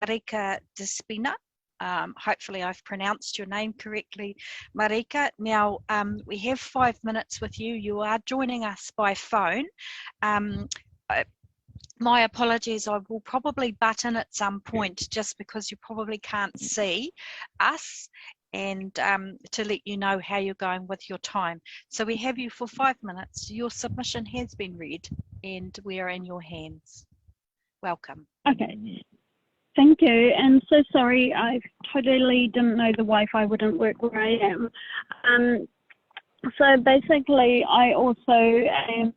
Marika hopefully I've pronounced your name correctly, Marika. Now, we have 5 minutes with you. You are joining us by phone. My apologies, I will probably butt in at some point just because you probably can't see us, and to let you know how you're going with your time. So we have you for 5 minutes. Your submission has been read and we are in your hands. Welcome. Okay. Thank you, and so sorry, I totally didn't know the Wi-Fi wouldn't work where I am. So basically, I also am,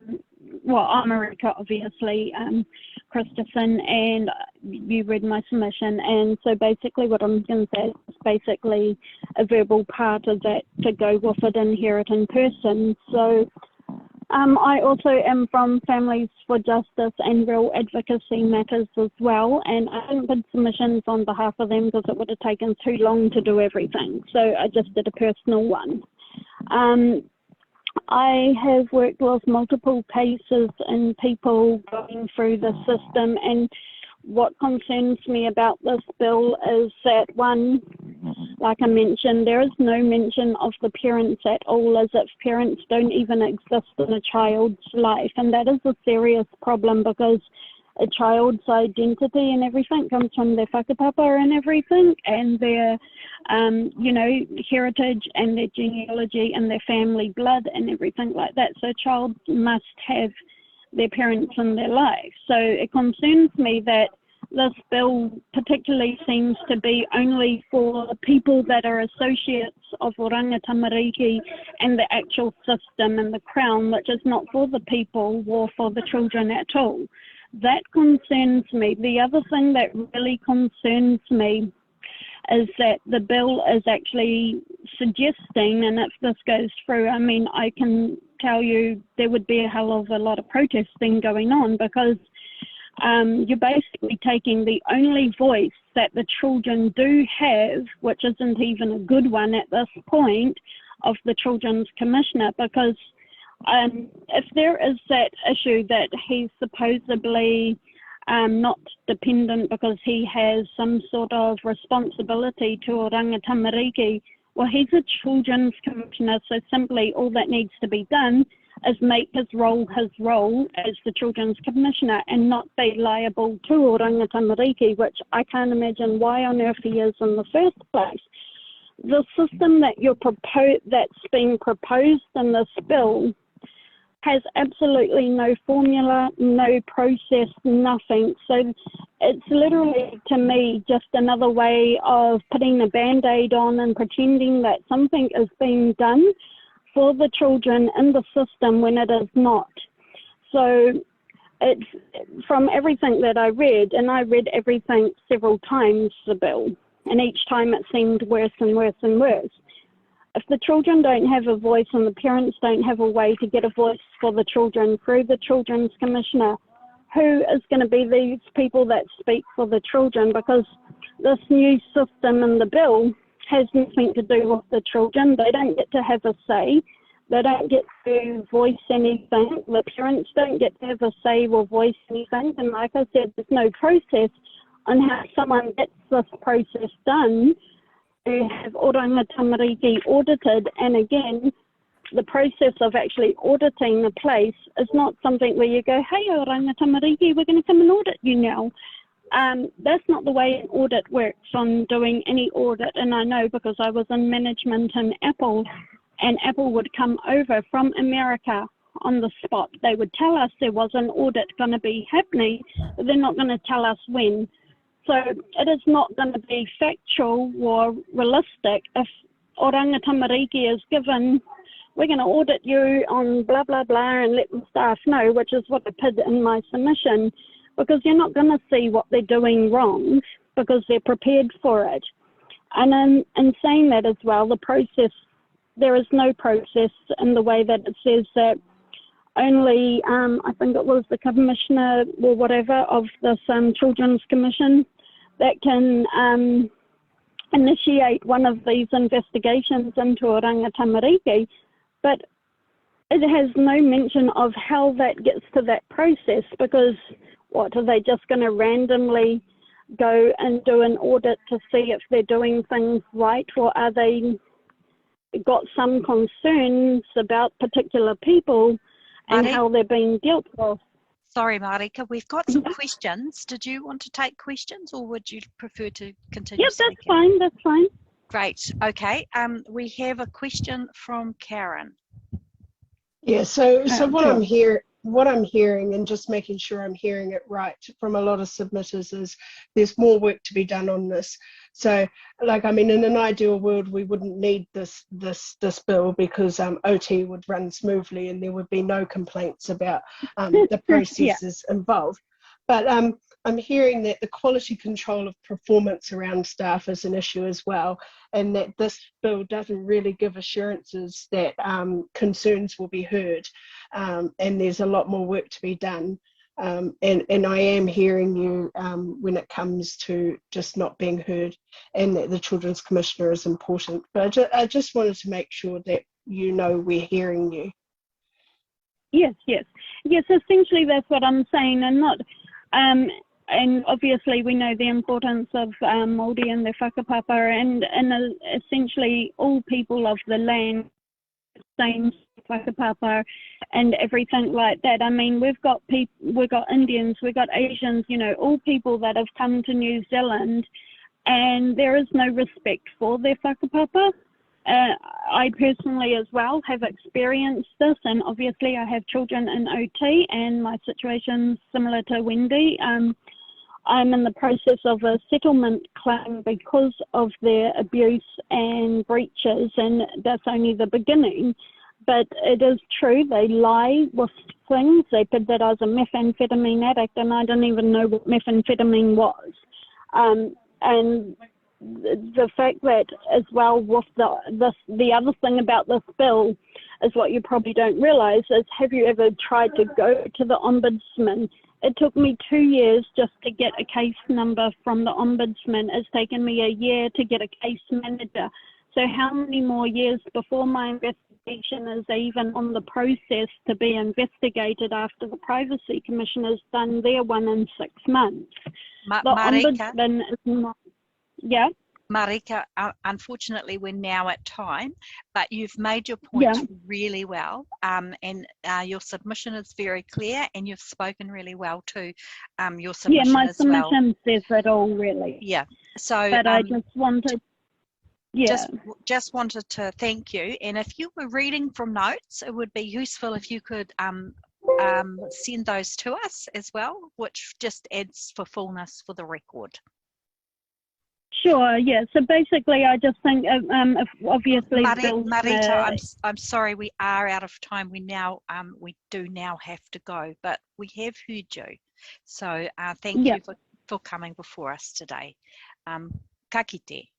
well, I'm Marika, obviously, Christopher, and you read my submission, and so basically what I'm going to say is basically a verbal part of that to go with it and hear it in person. So I also am from Families for Justice and Real Advocacy Matters as well, and I didn't put submissions on behalf of them because it would have taken too long to do everything, so I just did a personal one. I have worked with multiple cases and people going through the system, and what concerns me about this bill is that, one, like I mentioned, there is no mention of the parents at all, as if parents don't even exist in a child's life, and that is a serious problem because a child's identity and everything comes from their whakapapa and everything, and their, you know, heritage and their genealogy and their family blood and everything like that. So a child must have their parents in their life. So it concerns me that this bill particularly seems to be only for people that are associates of Oranga Tamariki and the actual system and the Crown, which is not for the people or for the children at all. That concerns me. The other thing that really concerns me is that the bill is actually suggesting, and if this goes through, I mean, I can tell you there would be a hell of a lot of protesting going on, because you're basically taking the only voice that the children do have, which isn't even a good one at this point, of the Children's Commissioner, because if there is that issue that he's supposedly not dependent because he has some sort of responsibility to Oranga Tamariki, well, he's a Children's Commissioner, so simply all that needs to be done is make his role as the Children's Commissioner and not be liable to Oranga Tamariki, which I can't imagine why on earth he is in the first place. The system that that's being proposed in this bill has absolutely no formula, no process, nothing. So it's literally, to me, just another way of putting a band-aid on and pretending that something is being done for the children in the system when it is not. So it's from everything that I read, and I read everything several times, the bill, and each time it seemed worse and worse and worse. If the children don't have a voice and the parents don't have a way to get a voice for the children through the Children's Commissioner, who is going to be these people that speak for the children? Because this new system in the bill has nothing to do with the children. They don't get to have a say. They don't get to voice anything. The parents don't get to have a say or voice anything. And like I said, there's no process on how someone gets this process done to have Oranga Tamariki audited. And again, the process of actually auditing the place is not something where you go, hey, Oranga Tamariki, we're going to come and audit you now. That's not the way an audit works on doing any audit. And I know because I was in management in Apple, and Apple would come over from America on the spot. They would tell us there was an audit going to be happening, but they're not going to tell us when. So it is not going to be factual or realistic if Oranga Tamariki is given, we're going to audit you on blah, blah, blah, and let the staff know, which is what I put in my submission, because you're not going to see what they're doing wrong because they're prepared for it. And in saying that as well, the process, there is no process in the way that it says that only, I think it was the commissioner or whatever of this Children's Commission that can initiate one of these investigations into Oranga Tamariki, but it has no mention of how that gets to that process, because what, are they just going to randomly go and do an audit to see if they're doing things right, or are they got some concerns about particular people and how they're being dealt with. Sorry, Marika, we've got some questions. Did you want to take questions, or would you prefer to continue speaking? That's fine, that's fine. Great, okay. We have a question from Karen. Yeah, so what I'm hearing, and just making sure I'm hearing it right from a lot of submitters, is there's more work to be done on this. So, like, I mean, in an ideal world, we wouldn't need this bill, because OT would run smoothly and there would be no complaints about the processes involved. But I'm hearing that the quality control of performance around staff is an issue as well, and that this bill doesn't really give assurances that concerns will be heard, and there's a lot more work to be done. And I am hearing you when it comes to just not being heard, and that the Children's Commissioner is important. But I just wanted to make sure that you know we're hearing you. Yes, essentially that's what I'm saying, and not and obviously we know the importance of Māori and their whakapapa, and essentially all people of the land, same whakapapa and everything like that. I mean, we've got Indians, we've got Asians, you know, all people that have come to New Zealand, and there is no respect for their whakapapa. I personally as well have experienced this, and obviously I have children in OT, and my situation's similar to Wendy. I'm in the process of a settlement claim because of their abuse and breaches, and that's only the beginning. But it is true, they lie with things. They said that I was a methamphetamine addict, and I didn't even know what methamphetamine was. And the fact that as well with the other thing about this bill is what you probably don't realise is, have you ever tried to go to the Ombudsman? It took me 2 years just to get a case number from the Ombudsman. It's taken me a year to get a case manager. So how many more years before my investigation is even on the process to be investigated after the Privacy Commission has done their one in 6 months? The Ombudsman is not. Yeah. Marika, unfortunately we're now at time, but you've made your point really well, and your submission is very clear, and you've spoken really well to your submission my as well. submission says it all, really. Yeah, so but I just wanted just wanted to thank you, and if you were reading from notes, it would be useful if you could send those to us as well, which just adds for fullness for the record. Sure, yeah. So basically, I just think, if obviously, Marika, I'm sorry, we are out of time. We do now have to go, but we have heard you. So thank you for coming before us today. Ka kite.